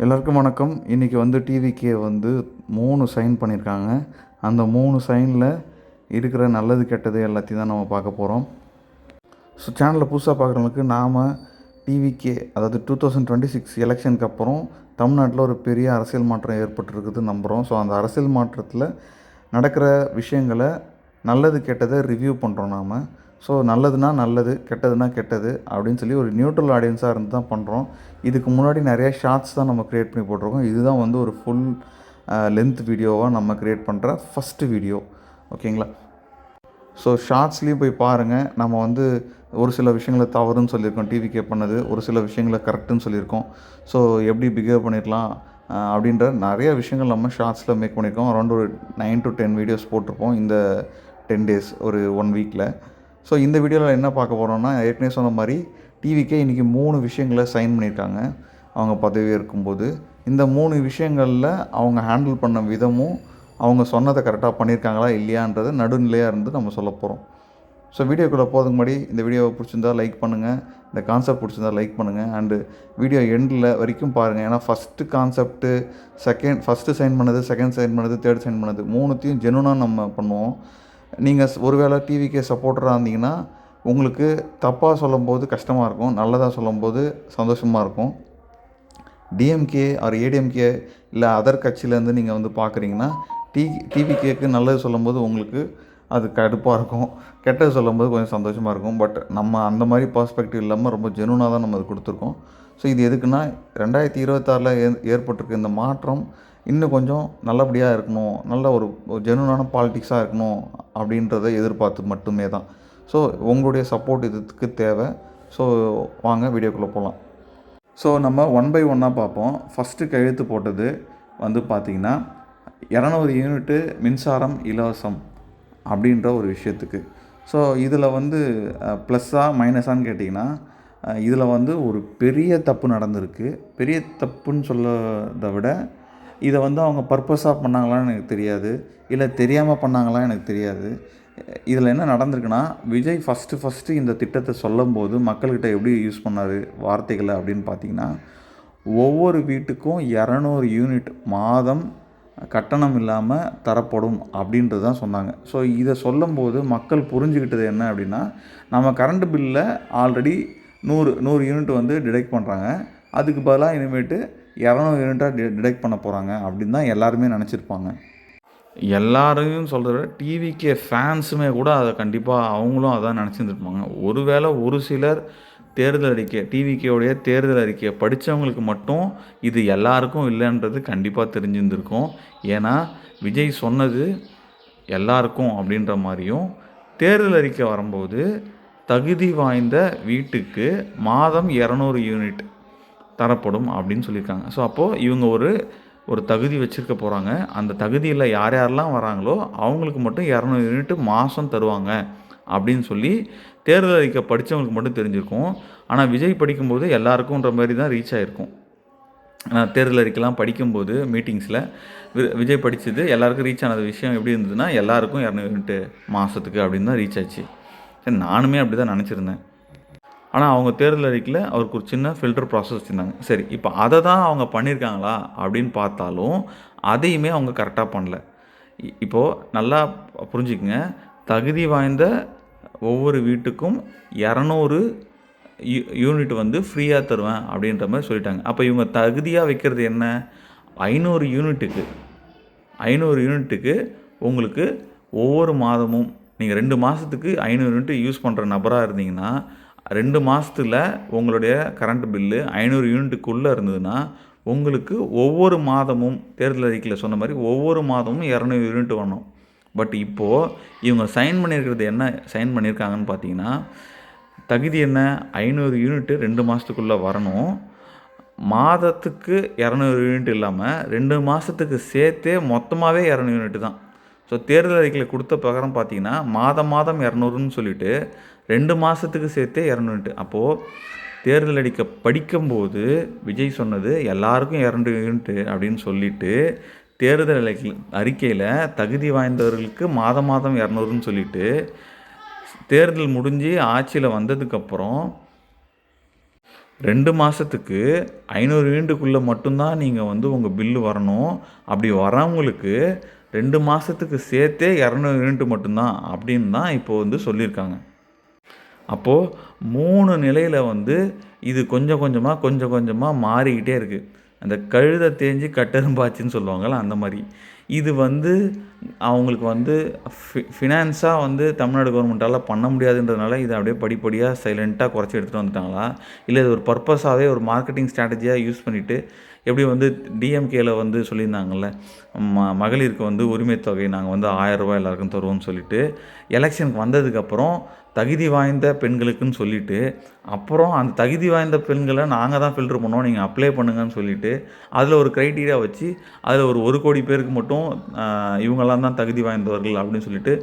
எல்லாருக்கும் வணக்கம். இன்றைக்கி டிவிக்கே 3 சைன் பண்ணியிருக்காங்க. அந்த 3 சைனில் இருக்கிற நல்லது கெட்டது எல்லாத்தையும் தான் நம்ம பார்க்க போகிறோம். ஸோ சேனலில் புதுசாக பார்க்குறவங்களுக்கு நாம் டிவிக்கே அதாவது 2026 எலெக்ஷனுக்கு அப்புறம் தமிழ்நாட்டில் ஒரு பெரிய அரசியல் மாற்றம் ஏற்பட்டுருக்குதுன்னு நம்புகிறோம். ஸோ அந்த அரசியல் மாற்றத்தில் நடக்கிற விஷயங்களை நல்லது கெட்டதை ரிவ்யூ பண்ணுறோம் நாம். ஸோ நல்லதுனா நல்லது, கெட்டதுனா கெட்டது அப்படின்னு சொல்லி ஒரு நியூட்ரல் ஆடியன்ஸாக இருந்து தான் பண்ணுறோம். இதுக்கு முன்னாடி நிறைய ஷார்ட்ஸ் தான் நம்ம க்ரியேட் பண்ணி போட்டிருக்கோம். இதுதான் ஒரு ஃபுல் லென்த் வீடியோவாக நம்ம க்ரியேட் பண்ணுற ஃபஸ்ட்டு வீடியோ. ஓகேங்களா? ஸோ ஷார்ட்ஸ்லேயும் போய் பாருங்கள். நம்ம ஒரு சில விஷயங்களை தவறுன்னு சொல்லியிருக்கோம், டிவிக்கே பண்ணது. ஒரு சில விஷயங்களை கரெக்டுன்னு சொல்லியிருக்கோம். ஸோ எப்படி பிஹேவ் பண்ணிடலாம் அப்படின்ற நிறைய விஷயங்கள் நம்ம ஷார்ட்ஸில் மேக் பண்ணியிருக்கோம். அரௌண்ட் ஒரு 9 to 10 வீடியோஸ் போட்டிருப்போம் இந்த 10 days, ஒரு 1 வீக்கில். ஸோ இந்த வீடியோவில் என்ன பார்க்க போகிறோம்னா, ஏற்கனவே சொன்ன மாதிரி டிவிக்கே இன்றைக்கி 3 விஷயங்களை சைன் பண்ணியிருக்காங்க அவங்க பதவி இருக்கும்போது. இந்த 3 விஷயங்களில் அவங்க ஹேண்டில் பண்ண விதமும் அவங்க சொன்னதை கரெக்டாக பண்ணியிருக்காங்களா இல்லையான்றது நடுநிலையாக இருந்து நம்ம சொல்ல போகிறோம். ஸோ வீடியோக்குள்ளே போகிறதுக்கு முன்னாடி இந்த வீடியோவை பிடிச்சிருந்தா லைக் பண்ணுங்கள், இந்த கான்செப்ட் பிடிச்சிருந்தா லைக் பண்ணுங்கள், அண்டு வீடியோ எண்டில் வரைக்கும் பாருங்கள். ஏன்னா ஃபஸ்ட்டு கான்செப்ட்டு, ஃபஸ்ட்டு சைன் பண்ணது, செகண்ட் சைன் பண்ணது, தேர்ட் சைன் பண்ணது 3த்தையும் ஜெனுனாக நம்ம பண்ணுவோம். நீங்கள் ஒருவேளை டிவிக்கே சப்போர்ட்டராக இருந்தீங்கன்னா உங்களுக்கு தப்பாக சொல்லும்போது கஷ்டமாக இருக்கும், நல்லதாக சொல்லும்போது சந்தோஷமாக இருக்கும். டிஎம்கே ஆர் ஏடிஎம்கே இல்லை அதர் கட்சியிலேருந்து நீங்கள் பார்க்குறீங்கன்னா டிவிகேக்கு நல்லது சொல்லும்போது உங்களுக்கு அது கடுப்பாக இருக்கும், கெட்டது சொல்லும்போது கொஞ்சம் சந்தோஷமாக இருக்கும். பட் நம்ம அந்த மாதிரி பர்ஸ்பெக்டிவ் இல்லாமல் ரொம்ப ஜெனுனாக தான் நம்ம அது கொடுத்துருக்கோம். ஸோ இது எதுக்குன்னா 2026 ஏற்பட்டிருக்க இந்த மாற்றம் இன்னும் கொஞ்சம் நல்லபடியாக இருக்கணும், நல்ல ஒரு ஜெனுனான பாலிட்டிக்ஸாக இருக்கணும் அப்படின்றத எதிர்பார்த்து மட்டுமே தான். ஸோ உங்களுடைய சப்போர்ட் இதுக்கு தேவை. ஸோ வாங்க வீடியோக்குள்ளே போகலாம். ஸோ நம்ம 1 by 1 பார்ப்போம். ஃபஸ்ட்டு கையெழுத்து போட்டது பார்த்திங்கன்னா 200 யூனிட்டு மின்சாரம் இலவசம் அப்படின்ற ஒரு விஷயத்துக்கு. ஸோ இதில் ப்ளஸ்ஸா மைனஸான்னு கேட்டிங்கன்னா, இதில் ஒரு பெரிய தப்பு நடந்திருக்கு. பெரிய தப்புன்னு சொல்லதை விட இதை அவங்க பர்பஸாக பண்ணாங்களான்னு எனக்கு தெரியாது, இல்லை தெரியாமல் பண்ணாங்களான்னு எனக்கு தெரியாது. இதில் என்ன நடந்திருக்குன்னா, விஜய் ஃபஸ்ட்டு இந்த திட்டத்தை சொல்லும்போது மக்கள்கிட்ட எப்படி யூஸ் பண்ணார் வார்த்தைகளை அப்படின்னு பார்த்திங்கன்னா, ஒவ்வொரு வீட்டுக்கும் 200 யூனிட் மாதம் கட்டணம் இல்லாமல் தரப்படும் அப்படின்றது தான் சொன்னாங்க. ஸோ இதை சொல்லும்போது மக்கள் புரிஞ்சுக்கிட்டது என்ன அப்படின்னா, நம்ம கரண்ட் பில்லில் ஆல்ரெடி 100 யூனிட் டிடெக்ட் பண்ணுறாங்க, அதுக்கு பதிலாக இனிமேட்டு 200 யூனிட்டாக டிடெக்ட் பண்ண போகிறாங்க அப்படின்னு தான் எல்லாருமே நினச்சிருப்பாங்க. எல்லாரையும் சொல்கிறத விட டிவிக்கே ஃபேன்ஸுமே கூட அதை கண்டிப்பாக அவங்களும் அதான் நினச்சிருந்துருப்பாங்க. ஒருவேளை ஒரு சிலர் தேர்தல் அறிக்கை, டிவிக்கேவுடைய தேர்தல் அறிக்கையை படித்தவங்களுக்கு மட்டும் இது எல்லாருக்கும் இல்லைன்றது கண்டிப்பாக தெரிஞ்சிருந்திருக்கும். ஏன்னா விஜய் சொன்னது எல்லாருக்கும் அப்படின்ற மாதிரியும், தேர்தல் அறிக்கை வரும்போது தகுதி வாய்ந்த வீட்டுக்கு மாதம் 200 யூனிட் தரப்படும் அப்படின்னு சொல்லியிருக்காங்க. ஸோ அப்போது இவங்க ஒரு தகுதி வச்சுருக்க போகிறாங்க. அந்த தகுதியில் யார் யாரெல்லாம் வராங்களோ அவங்களுக்கு மட்டும் 200 யூனிட் மாதம் தருவாங்க அப்படின்னு சொல்லி தேர்தல் அறிக்கை படித்தவங்களுக்கு மட்டும் தெரிஞ்சிருக்கும். ஆனால் விஜய் படிக்கும்போது எல்லாருக்கும்ன்ற மாதிரி தான் ரீச் ஆகிருக்கும். தேர்தல் அறிக்கைலாம் படிக்கும்போது மீட்டிங்ஸில் விஜய் படித்தது எல்லாருக்கும் ரீச் ஆனது விஷயம் எப்படி இருந்ததுன்னா, எல்லாருக்கும் 200 யூனிட் மாதத்துக்கு அப்படின்னு தான் ரீச் ஆச்சு. சரி, நானுமே அப்படி தான் நினச்சிருந்தேன். ஆனால் அவங்க தேர்தல் அறிக்கையில் அவருக்கு ஒரு சின்ன ஃபில்டர் ப்ராசஸ் வச்சுருந்தாங்க. சரி, இப்போ அதை தான் அவங்க பண்ணியிருக்காங்களா அப்படின்னு பார்த்தாலும் அதையுமே அவங்க கரெக்டாக பண்ணல. இப்போது நல்லா புரிஞ்சுக்குங்க, தகுதி வாய்ந்த ஒவ்வொரு வீட்டுக்கும் 200 யூனிட் ஃப்ரீயாக தருவேன் அப்படின்ற மாதிரி சொல்லிட்டாங்க. அப்போ இவங்க தகுதியாக வைக்கிறது என்ன? 500 யூனிட்டுக்கு உங்களுக்கு ஒவ்வொரு மாதமும் நீங்கள் 2 மாதத்துக்கு 500 யூனிட் யூஸ் பண்ணுற நபராக இருந்தீங்கன்னா, 2 மாதத்தில் உங்களுடைய கரண்ட் பில்லு 500 யூனிட்டுக்குள்ளே இருந்ததுன்னா உங்களுக்கு ஒவ்வொரு மாதமும் தேர்தல் அறிக்கையில் சொன்ன மாதிரி ஒவ்வொரு மாதமும் 200 யூனிட் வரணும். பட் இப்போது இவங்க சைன் பண்ணியிருக்காங்கன்னு பார்த்தீங்கன்னா, தகுதி என்ன? 500 யூனிட்டு 2 மாதத்துக்குள்ளே வரணும். மாதத்துக்கு 200 யூனிட் இல்லாமல் 2 மாதத்துக்கு சேர்த்தே மொத்தமாகவே 200 யூனிட் தான். ஸோ தேர்தல் அறிக்கையில் கொடுத்த பிரகாரம் பார்த்தீங்கன்னா மாதம் 200ன்னு சொல்லிவிட்டு 2 மாதத்துக்கு சேர்த்தே 200 யூனிட். அப்போது தேர்தல் அறிக்கை படிக்கும்போது விஜய் சொன்னது எல்லாருக்கும் 200 யூனிட் அப்படின்னு சொல்லிவிட்டு, தேர்தல் அறிக்கையில் தகுதி வாய்ந்தவர்களுக்கு மாதம் 200ன்னு சொல்லிவிட்டு, தேர்தல் முடிஞ்சு ஆட்சியில் வந்ததுக்கப்புறம் 2 மாதத்துக்கு 500 யூனிட்டுக்குள்ளே மட்டும்தான் நீங்கள் வந்து உங்கள் பில்லு வரணும். அப்படி வரவங்களுக்கு 2 மாதத்துக்கு சேர்த்தே 200 யூனிட் மட்டும்தான் அப்படின்னு தான் இப்போது வந்து சொல்லியிருக்காங்க. அப்போது 3 நிலையில் வந்து இது கொஞ்சம் கொஞ்சமாக மாறிக்கிட்டே இருக்குது. அந்த கழுதை தேஞ்சு கட்டெரும்பாச்சுன்னு சொல்லுவாங்கள்ல, அந்த மாதிரி. இது வந்து அவங்களுக்கு வந்து ஃபினான்ஸாக வந்து தமிழ்நாடு கவர்மெண்ட்டால் பண்ண முடியாதுன்றதுனால இதை அப்படியே படிப்படியாக சைலண்ட்டாக குறைச்சி எடுத்துகிட்டு வந்துட்டாங்களா, இல்லை இது ஒரு பர்பஸாகவே ஒரு மார்க்கெட்டிங் ஸ்ட்ராட்டஜியாக யூஸ் பண்ணிவிட்டு, எப்படி வந்து டிஎம்கேல வந்து சொல்லியிருந்தாங்கள்ல, மகளிருக்கு வந்து உரிமை தொகை நாங்கள் வந்து 1000 ரூபாய் எல்லாருக்கும் தருவோம்னு சொல்லிட்டு, எலெக்ஷனுக்கு வந்ததுக்கப்புறம் தகுதி வாய்ந்த பெண்களுக்குன்னு சொல்லிவிட்டு, அப்புறம் அந்த தகுதி வாய்ந்த பெண்களை நாங்கள் தான் ஃபில்டர் பண்ணோம், நீங்கள் அப்ளை பண்ணுங்கன்னு சொல்லிவிட்டு, அதில் ஒரு க்ரைட்டீரியா வச்சு, அதில் ஒரு 1 கோடி பேருக்கு மட்டும் இவங்கெல்லாம் தான் தகுதி வாய்ந்தவர்கள் அப்படின்னு சொல்லிட்டு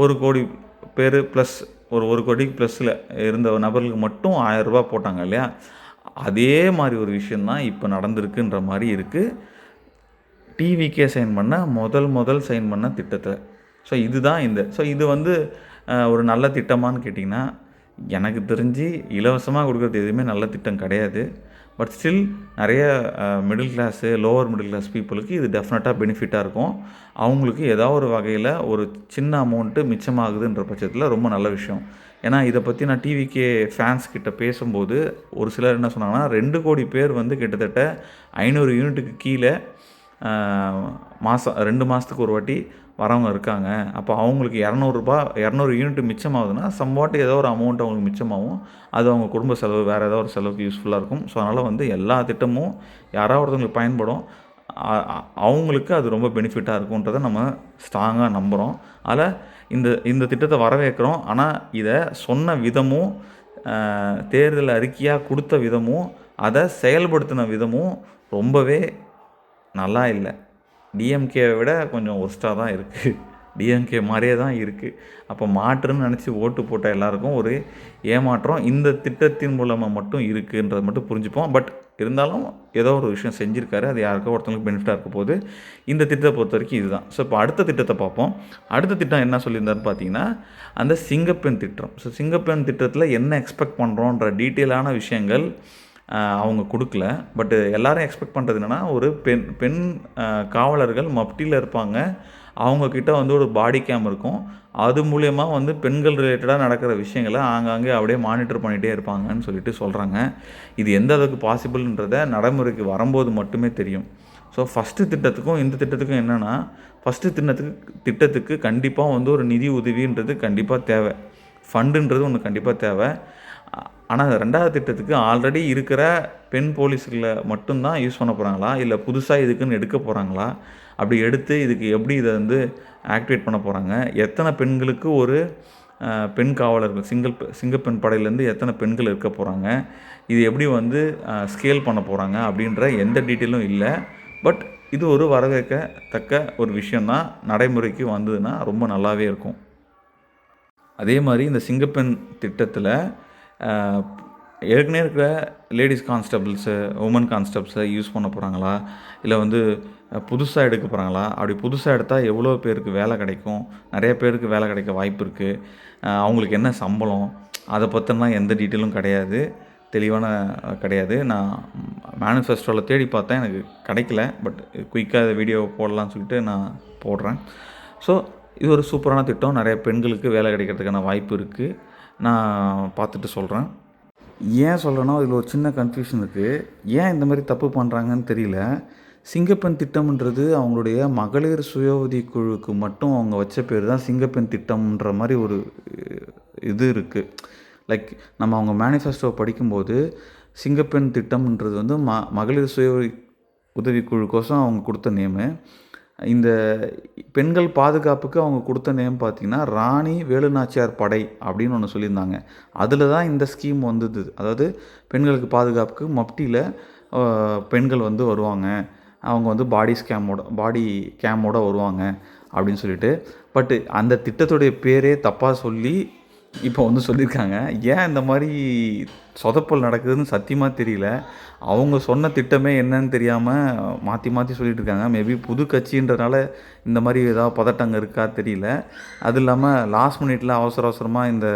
1 கோடி பேர் ப்ளஸ் ஒரு 1 கோடிக்கு ப்ளஸில் இருந்த நபர்களுக்கு மட்டும் 1000 ரூபாய் போட்டாங்க இல்லையா? அதே மாதிரி ஒரு விஷயந்தான் இப்போ நடந்திருக்குன்ற மாதிரி இருக்குது. டிவிக்கே சைன் பண்ண முதல் சைன் பண்ண திட்டத்தை. இதுதான் இது வந்து ஒரு நல்ல திட்டமான்னு கேட்டிங்கன்னா, எனக்கு தெரிஞ்சு இலவசமாக கொடுக்குறது எதுவுமே நல்ல திட்டம் கிடையாது. பட் ஸ்டில் நிறைய middle class, lower middle class பீப்புளுக்கு இது டெஃபினட்டாக பெனிஃபிட்டாக இருக்கும். அவங்களுக்கு ஏதாவது ஒரு வகையில் ஒரு சின்ன அமௌண்ட்டு மிச்சமாகுதுன்ற பட்சத்தில் ரொம்ப நல்ல விஷயம். ஏன்னா இதை பற்றி நான் டிவிகே ஃபேன்ஸ் கிட்ட பேசும்போது ஒரு சிலர் என்ன சொன்னாங்கன்னா, 2 கோடி பேர் வந்து கிட்டத்தட்ட 500 யூனிட்டுக்கு கீழே 2 மாதத்துக்கு ஒரு வாட்டி வரவங்க இருக்காங்க. அப்போ அவங்களுக்கு ரூ. 200 யூனிட் மிச்சமாகுதுன்னா சம்வாட் ஏதோ ஒரு அமௌண்ட் அவங்களுக்கு மிச்சமாகும். அது அவங்க குடும்ப செலவு, வேறு ஏதோ ஒரு செலவுக்கு யூஸ்ஃபுல்லாக இருக்கும். அதனால் வந்து எல்லா திட்டமும் யாராவது ஒருத்தவங்களுக்கு பயன்படும். அவங்களுக்கு அது ரொம்ப பெனிஃபிட்டாக இருக்குன்றதை நம்ம ஸ்ட்ராங்காக நம்புகிறோம். அதில் இந்த திட்டத்தை வரவேற்கிறோம். ஆனால் இதை சொன்ன விதமும், தேர்தல் அறிக்கையாக கொடுத்த விதமும், அதை செயல்படுத்தின விதமும் ரொம்பவே நல்லா இல்லை. டிஎம்கேவை விட கொஞ்சம் ஒர்ஸ்ட்டாக தான் இருக்குது. டிஎம்கே மாதிரியே தான் இருக்குது. அப்போ மாற்றுன்னு நினச்சி ஓட்டு போட்ட எல்லாருக்கும் ஒரு ஏமாற்றம் இந்த திட்டத்தின் மூலமாக மட்டும் இருக்குன்றதை மட்டும் புரிஞ்சுப்போம். பட் இருந்தாலும் ஏதோ ஒரு விஷயம் செஞ்சுருக்காரு, அது யாருக்கோ ஒருத்தவங்களுக்கு பெனிஃபிட்டாக இருக்க போது. இந்த திட்டத்தை பொறுத்த வரைக்கும் இதுதான். இப்போ அடுத்த திட்டத்தை பார்ப்போம். அடுத்த திட்டம் என்ன சொல்லியிருந்தாருன்னு பார்த்தீங்கன்னா, அந்த சிங்கப்பெண் திட்டம். சிங்கப்பெண் திட்டத்தில் என்ன எக்ஸ்பெக்ட் பண்ணுறோன்ற டீட்டெயிலான விஷயங்கள் அவங்க கொடுக்கல. பட் எல்லோரும் எக்ஸ்பெக்ட் பண்ணுறது என்னென்னா, ஒரு பெண் காவலர்கள் மப்டியில் இருப்பாங்க. அவங்கக்கிட்ட வந்து ஒரு பாடி கேம் இருக்கும். அது மூலயமா வந்து பெண்கள் ரிலேட்டடாக நடக்கிற விஷயங்களை ஆங்காங்கே அப்படியே மானிட்டர் பண்ணிகிட்டே இருப்பாங்கன்னு சொல்லிட்டு சொல்கிறாங்க. இது எந்த அளவுக்கு பாசிபிள்ன்றதை நடைமுறைக்கு வரும்போது மட்டுமே தெரியும். ஃபஸ்ட்டு திட்டத்துக்கும் இந்த திட்டத்துக்கும் என்னென்னா, ஃபஸ்ட்டு திட்டத்துக்கு கண்டிப்பாக வந்து ஒரு நிதி உதவின்றது கண்டிப்பாக தேவை. ஃபண்டுன்றது ஒன்று கண்டிப்பாக தேவை. ஆனால் 2வது திட்டத்துக்கு ஆல்ரெடி இருக்கிற பெண் போலீஸ்களை மட்டும்தான் யூஸ் பண்ண போகிறாங்களா, இல்லை புதுசாக இதுக்குன்னு எடுக்க போகிறாங்களா, அப்படி எடுத்து இதுக்கு எப்படி இதை வந்து ஆக்டிவேட் பண்ண போகிறாங்க, எத்தனை பெண்களுக்கு ஒரு பெண் காவலர்கள் சிங்கப்பெண் படையிலேருந்து எத்தனை பெண்கள் இருக்க போகிறாங்க, இது எப்படி வந்து ஸ்கேல் பண்ண போகிறாங்க அப்படின்ற எந்த டீட்டெயிலும் இல்லை. பட் இது ஒரு வரவேற்கத்தக்க ஒரு விஷயந்தான். நடைமுறைக்கு வந்ததுன்னா ரொம்ப நல்லாவே இருக்கும். அதே மாதிரி இந்த சிங்கப்பெண் திட்டத்தில் ஏற்கனவே இருக்கிற லேடிஸ் கான்ஸ்டபிள்ஸு, உமன் கான்ஸ்டபிள்ஸை யூஸ் பண்ண போகிறாங்களா, இல்லை வந்து புதுசாக எடுக்க போகிறாங்களா, அப்படி புதுசாக எடுத்தால் எவ்வளோ பேருக்கு வேலை கிடைக்கும், நிறைய பேருக்கு வேலை கிடைக்க வாய்ப்பு இருக்குது, அவங்களுக்கு என்ன சம்பளம், அதை பற்றினா எந்த டீட்டெயிலும் கிடையாது, கிடையாது. நான் மேனிஃபெஸ்டோவில் தேடி பார்த்தேன், எனக்கு கிடைக்கல. பட் குயிக்காக வீடியோ போடலான்னு சொல்லிட்டு நான் போடுறேன். இது ஒரு சூப்பரான திட்டம். நிறைய பெண்களுக்கு வேலை கிடைக்கிறதுக்கான வாய்ப்பு இருக்குது. நான் பார்த்துட்டு சொல்கிறேன். ஏன் சொல்கிறேன்னா, இதில் ஒரு சின்ன கன்ஃபியூஷன் இருக்குது. ஏன் இந்த மாதிரி தப்பு பண்ணுறாங்கன்னு தெரியல. சிங்கப்பெண் திட்டம்ன்றது அவங்களுடைய மகளிர் சுய உதவி குழுவுக்கு மட்டும் அவங்க வச்ச பேர் தான் சிங்கப்பெண் திட்டம்ன்ற மாதிரி ஒரு இது இருக்குது. லைக் நம்ம அவங்க மேனிஃபெஸ்டோ படிக்கும்போது சிங்கப்பெண் திட்டம்ன்றது வந்து மகளிர் சுய உதவி குழுக்கோசம் அவங்க கொடுத்த நேமு. இந்த பெண்கள் பாதுகாப்புக்கு அவங்க கொடுத்த நேம் பார்த்திங்கன்னா, ராணி வேலுநாச்சியார் படை அப்படின்னு ஒன்று சொல்லியிருந்தாங்க. அதில் தான் இந்த ஸ்கீம் வந்தது. அதாவது பெண்களுக்கு பாதுகாப்புக்கு மப்டியில் பெண்கள் வந்து வருவாங்க, அவங்க வந்து பாடி கேமோட வருவாங்க அப்படின்னு சொல்லிட்டு. பட்டு அந்த திட்டத்துடைய பேரே தப்பாக சொல்லி இப்போ வந்து சொல்லியிருக்காங்க. ஏன் இந்த மாதிரி சொதப்பல் நடக்குதுன்னு சத்தியமாக தெரியல. அவங்க சொன்ன திட்டமே என்னன்னு தெரியாமல் மாற்றி சொல்லிகிட்டு இருக்காங்க. மேபி புது கட்சின்றதுனால இந்த மாதிரி ஏதாவது பதட்டங்க இருக்கா தெரியல. அது இல்லாமல் லாஸ்ட் மினிட்ல அவசரமாக இந்த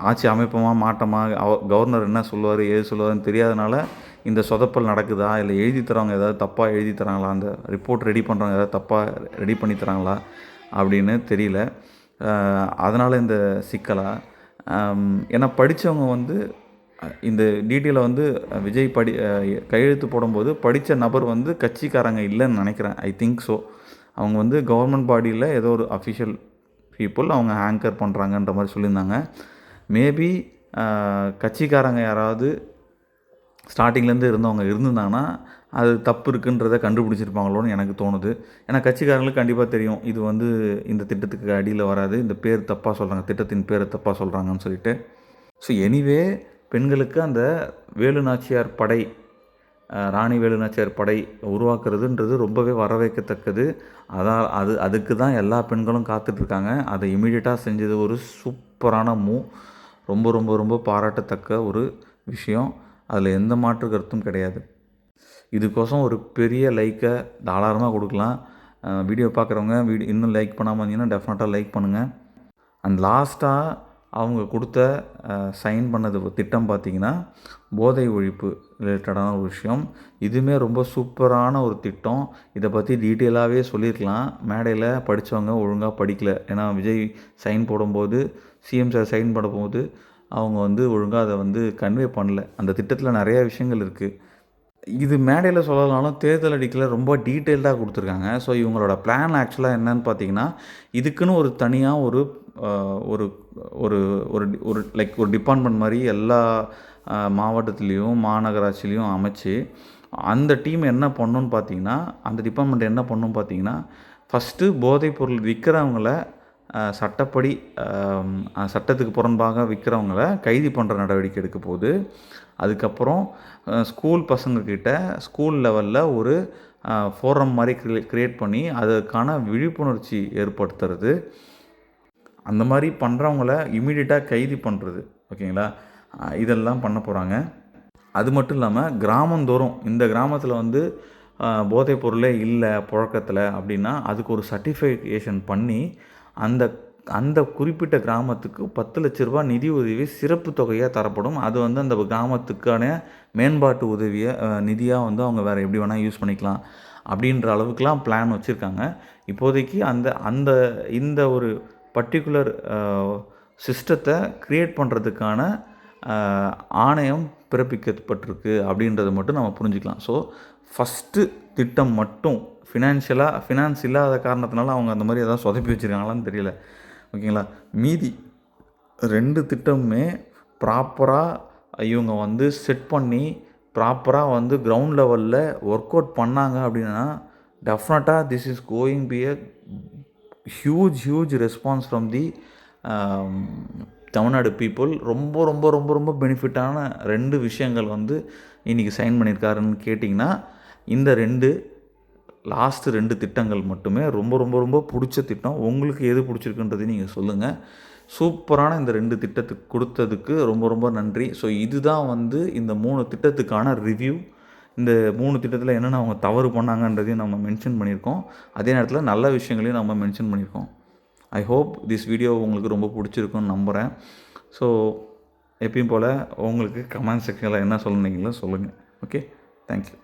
ஆட்சி அமைப்போமா மாட்டோமா, கவர்னர் என்ன சொல்லுவார் ஏது சொல்லுவாருன்னு தெரியாதனால இந்த சொதப்பல் நடக்குதா, இல்லை எழுதி தரவங்க ஏதாவது தப்பாக எழுதி தராங்களா, அந்த ரிப்போர்ட் ரெடி பண்ணுறவங்க ஏதாவது தப்பாக ரெடி பண்ணி தராங்களா அப்படின்னு தெரியல. அதனால் இந்த சிக்கலா? ஏன்னா படித்தவங்க வந்து இந்த டீட்டெயிலை வந்து விஜய் கையெழுத்து போடும்போது படித்த நபர் வந்து கட்சிக்காரங்க இல்லைன்னு நினைக்கிறேன். I think so. அவங்க வந்து கவர்மெண்ட் பாடியில் ஏதோ ஒரு அஃபிஷியல் பீப்புள் அவங்க ஆங்கர் பண்ணுறாங்கன்ற மாதிரி சொல்லியிருந்தாங்க. மேபி கட்சிக்காரங்க யாராவது ஸ்டார்டிங்லேருந்து இருந்தவங்க இருந்திருந்தாங்கன்னா அது தப்பு இருக்குன்றதை கண்டுபிடிச்சிருப்பாங்களோன்னு எனக்கு தோணுது. ஏன்னா கட்சிக்காரங்களுக்கு கண்டிப்பாக தெரியும் இது வந்து இந்த திட்டத்துக்கு அடியில் வராது, இந்த பேர் தப்பாக சொல்கிறாங்க, திட்டத்தின் பேரை தப்பாக சொல்கிறாங்கன்னு சொல்லிட்டு. ஸோ எனிவே பெண்களுக்கு அந்த வேலுநாச்சியார் படை, ராணி வேலுநாச்சியார் படை உருவாக்குறதுன்றது ரொம்பவே வரவேற்கத்தக்கது. அதுக்கு தான் எல்லா பெண்களும் காத்துட்ருக்காங்க. அதை இமீடியட்டாக செஞ்சது ஒரு சூப்பரான ரொம்ப ரொம்ப ரொம்ப பாராட்டத்தக்க ஒரு விஷயம். அதில் எந்த மாற்று கருத்தும் கிடையாது. இதுக்கோசம் ஒரு பெரிய லைக்கை தாராளமாக கொடுக்கலாம். வீடியோ பார்க்குறவங்க இன்னும் லைக் பண்ணாமல் இருந்தீங்கன்னா டெஃபினட்டாக லைக் பண்ணுங்கள். அண்ட் லாஸ்ட்டாக அவங்க கொடுத்த சைன் பண்ணது திட்டம் பார்த்திங்கன்னா போதை ஒழிப்பு ரிலேட்டடான ஒரு விஷயம். இதுவுமே ரொம்ப சூப்பரான ஒரு திட்டம். இதை பற்றி டீட்டெயிலாகவே சொல்லியிருக்கலாம். மேடையில் படித்தவங்க ஒழுங்காக படிக்கலை. ஏன்னா விஜய் சைன் போடும்போது, சிஎம் சார் சைன் போடும்போது அவங்க வந்து ஒழுங்காக அதை வந்து கன்வே பண்ணல. அந்த திட்டத்தில் நிறையா விஷயங்கள் இருக்குது. இது மேடையில் சொல்லலாலும் தேர்தல் அறிக்கையில் ரொம்ப டீட்டெயில்டாக கொடுத்துருக்காங்க. ஸோ இவங்களோட பிளான் ஆக்சுவலாக என்னன்னு பார்த்தீங்கன்னா, இதுக்குன்னு ஒரு தனியாக ஒரு ஒரு ஒரு ஒரு ஒரு லைக் ஒரு டிபார்ட்மெண்ட் மாதிரி எல்லா மாவட்டத்துலேயும் மாநகராட்சிலையும் அமைச்சு, அந்த டீம் என்ன பண்ணணுன்னு பார்த்தீங்கன்னா, அந்த டிபார்ட்மெண்ட் என்ன பண்ணணுன்னு பார்த்தீங்கன்னா, ஃபஸ்ட்டு போதைப்பொருள் விற்கிறவங்கள சட்டப்படி சட்டத்துக்கு புறம்பாக விற்கிறவங்கள கைது பண்ணுற நடவடிக்கை எடுக்க போகுது. அதுக்கப்புறம் ஸ்கூல் பசங்கக்கிட்ட ஸ்கூல் லெவலில் ஒரு ஃபோரம் மாதிரி க்ரியேட் பண்ணி அதுக்கான விழிப்புணர்ச்சி ஏற்படுத்துறது. அந்த மாதிரி பண்ணுறவங்கள இமீடியட்டாக கைது பண்ணுறது. ஓகேங்களா? இதெல்லாம் பண்ண போகிறாங்க. அது மட்டும் இல்லாமல் கிராமந்தோறும் இந்த கிராமத்தில் வந்து போதைப் பொருளே இல்லை புழக்கத்தில் அப்படின்னா அதுக்கு ஒரு சர்டிஃபிகேஷன் பண்ணி அந்த அந்த குறிப்பிட்ட கிராமத்துக்கு 10 லட்ச ரூபா நிதி உதவி சிறப்பு தொகையாக தரப்படும். அது வந்து அந்த கிராமத்துக்கான மேம்பாட்டு நிதியாக வந்து அவங்க வேறு எப்படி வேணால் யூஸ் பண்ணிக்கலாம் அப்படின்ற அளவுக்குலாம் பிளான் வச்சுருக்காங்க. இப்போதைக்கு இந்த ஒரு பர்டிகுலர் சிஸ்டத்தை க்ரியேட் பண்ணுறதுக்கான ஆணையம் பிறப்பிக்கப்பட்டிருக்கு அப்படின்றத மட்டும் நம்ம புரிஞ்சுக்கலாம். ஸோ ஃபஸ்ட்டு திட்டம் மட்டும் ஃபினான்ஸ் இல்லாத காரணத்தினால அவங்க அந்த மாதிரி ஏதாவது சொதப்பி வச்சுருக்காங்களான்னு தெரியல. ஓகேங்களா? மீதி 2 திட்டமுமே ப்ராப்பராக இவங்க வந்து செட் பண்ணி ப்ராப்பராக வந்து கிரவுண்ட் லெவலில் ஒர்க் அவுட் பண்ணாங்க அப்படின்னா டெஃபினட்டாக this is going be a huge response from the Tamil Nadu people. ரொம்ப ரொம்ப ரொம்ப ரொம்ப பெனிஃபிட்டான 2 விஷயங்கள் வந்து இன்றைக்கி சைன் பண்ணியிருக்காருன்னு கேட்டிங்கன்னா, இந்த லாஸ்ட்டு 2 திட்டங்கள் மட்டுமே ரொம்ப ரொம்ப ரொம்ப பிடிச்ச திட்டம். உங்களுக்கு எது பிடிச்சிருக்குன்றதையும் நீங்கள் சொல்லுங்கள். சூப்பரான இந்த 2 திட்டத்துக்கு கொடுத்ததுக்கு ரொம்ப ரொம்ப நன்றி. ஸோ இதுதான் வந்து இந்த 3 திட்டத்துக்கான ரிவ்யூ. இந்த 3 திட்டத்தில் என்னென்ன அவங்க தவறு பண்ணாங்கன்றதையும் நம்ம மென்ஷன் பண்ணியிருக்கோம். அதே நேரத்தில் நல்ல விஷயங்களையும் நம்ம மென்ஷன் பண்ணியிருக்கோம். ஐ ஹோப் திஸ் வீடியோ உங்களுக்கு ரொம்ப பிடிச்சிருக்குன்னு நம்புகிறேன். ஸோ எப்பயும் போல் உங்களுக்கு கமெண்ட் செக்ஷனில் என்ன சொல்லுனீங்களோ சொல்லுங்கள். Okay, thank you.